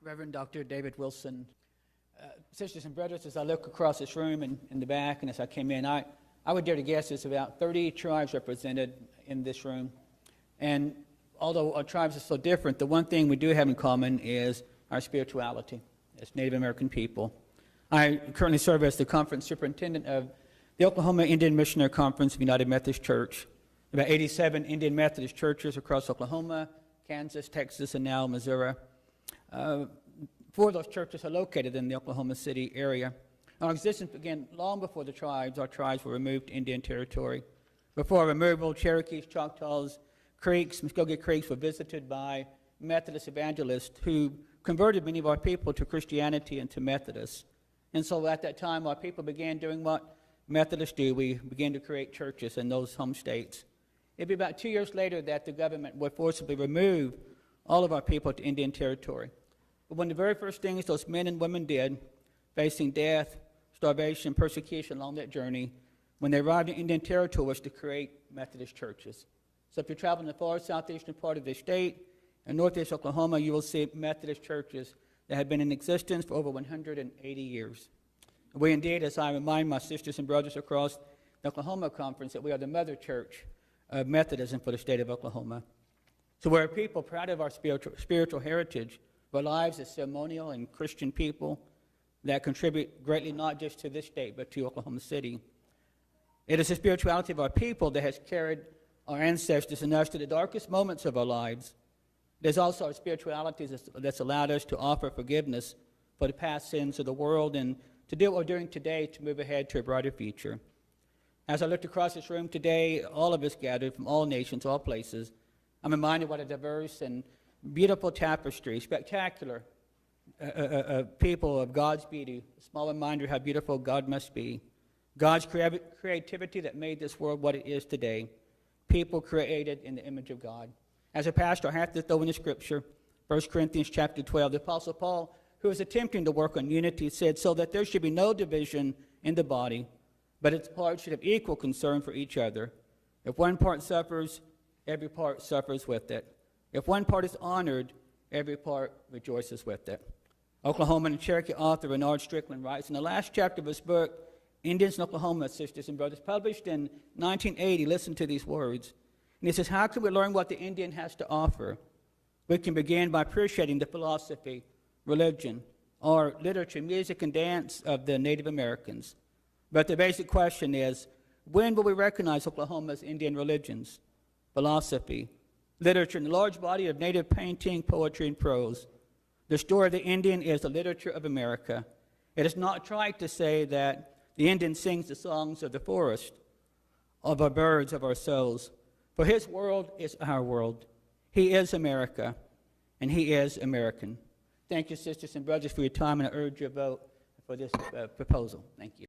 Reverend Dr. David Wilson. Sisters and brothers, as I look across this room and in the back, and as I came in, I would dare to guess there's about 30 tribes represented in this room. And although our tribes are so different, the one thing we do have in common is our spirituality as Native American people. I currently serve as the conference superintendent of the Oklahoma Indian Missionary Conference of United Methodist Church. About 87 Indian Methodist churches across Oklahoma, Kansas, Texas, and now Missouri. Four of those churches are located in the Oklahoma City area. Our existence began long before the tribes. Our tribes were removed to Indian territory. Before removal, Cherokees, Choctaws, Creeks, Muskogee Creeks were visited by Methodist evangelists who converted many of our people to Christianity and to Methodists. And so at that time, our people began doing what Methodists do. We began to create churches in those home states. It'd be about 2 years later that the government would forcibly remove all of our people to Indian territory. But one of the very first things those men and women did, facing death, starvation, persecution along that journey, when they arrived in Indian territory, was to create Methodist churches. So if you travel in the far southeastern part of the state, in northeast Oklahoma, you will see Methodist churches that have been in existence for over 180 years. We indeed, as I remind my sisters and brothers across the Oklahoma Conference, that we are the mother church of Methodism for the state of Oklahoma. So we're a people proud of our spiritual heritage, our lives as ceremonial and Christian people that contribute greatly not just to this state, but to Oklahoma City. It is the spirituality of our people that has carried our ancestors and us to the darkest moments of our lives. There's also our spirituality that's allowed us to offer forgiveness for the past sins of the world and to do what we're doing today to move ahead to a brighter future. As I looked across this room today, all of us gathered from all nations, all places, I'm reminded what a diverse and beautiful tapestry, spectacular people of God's beauty, a small reminder how beautiful God must be. God's creativity that made this world what it is today. People created in the image of God. As a pastor, I have to throw in the scripture, 1 Corinthians chapter 12. The Apostle Paul, who was attempting to work on unity, said, so that there should be no division in the body, but its parts should have equal concern for each other. If one part suffers, every part suffers with it. If one part is honored, every part rejoices with it. Oklahoman and Cherokee author Bernard Strickland writes in the last chapter of his book, Indians in Oklahoma, Sisters and Brothers, published in 1980, listen to these words. And he says, how can we learn what the Indian has to offer? We can begin by appreciating the philosophy, religion, art, literature, music, and dance of the Native Americans. But the basic question is, when will we recognize Oklahoma's Indian religions, philosophy, literature, and a large body of Native painting, poetry, and prose? The story of the Indian is the literature of America. It is not trite to say that the Indian sings the songs of the forest, of our birds, of our souls. For his world is our world. He is America, and he is American. Thank you, sisters and brothers, for your time, and I urge your vote for this proposal. Thank you.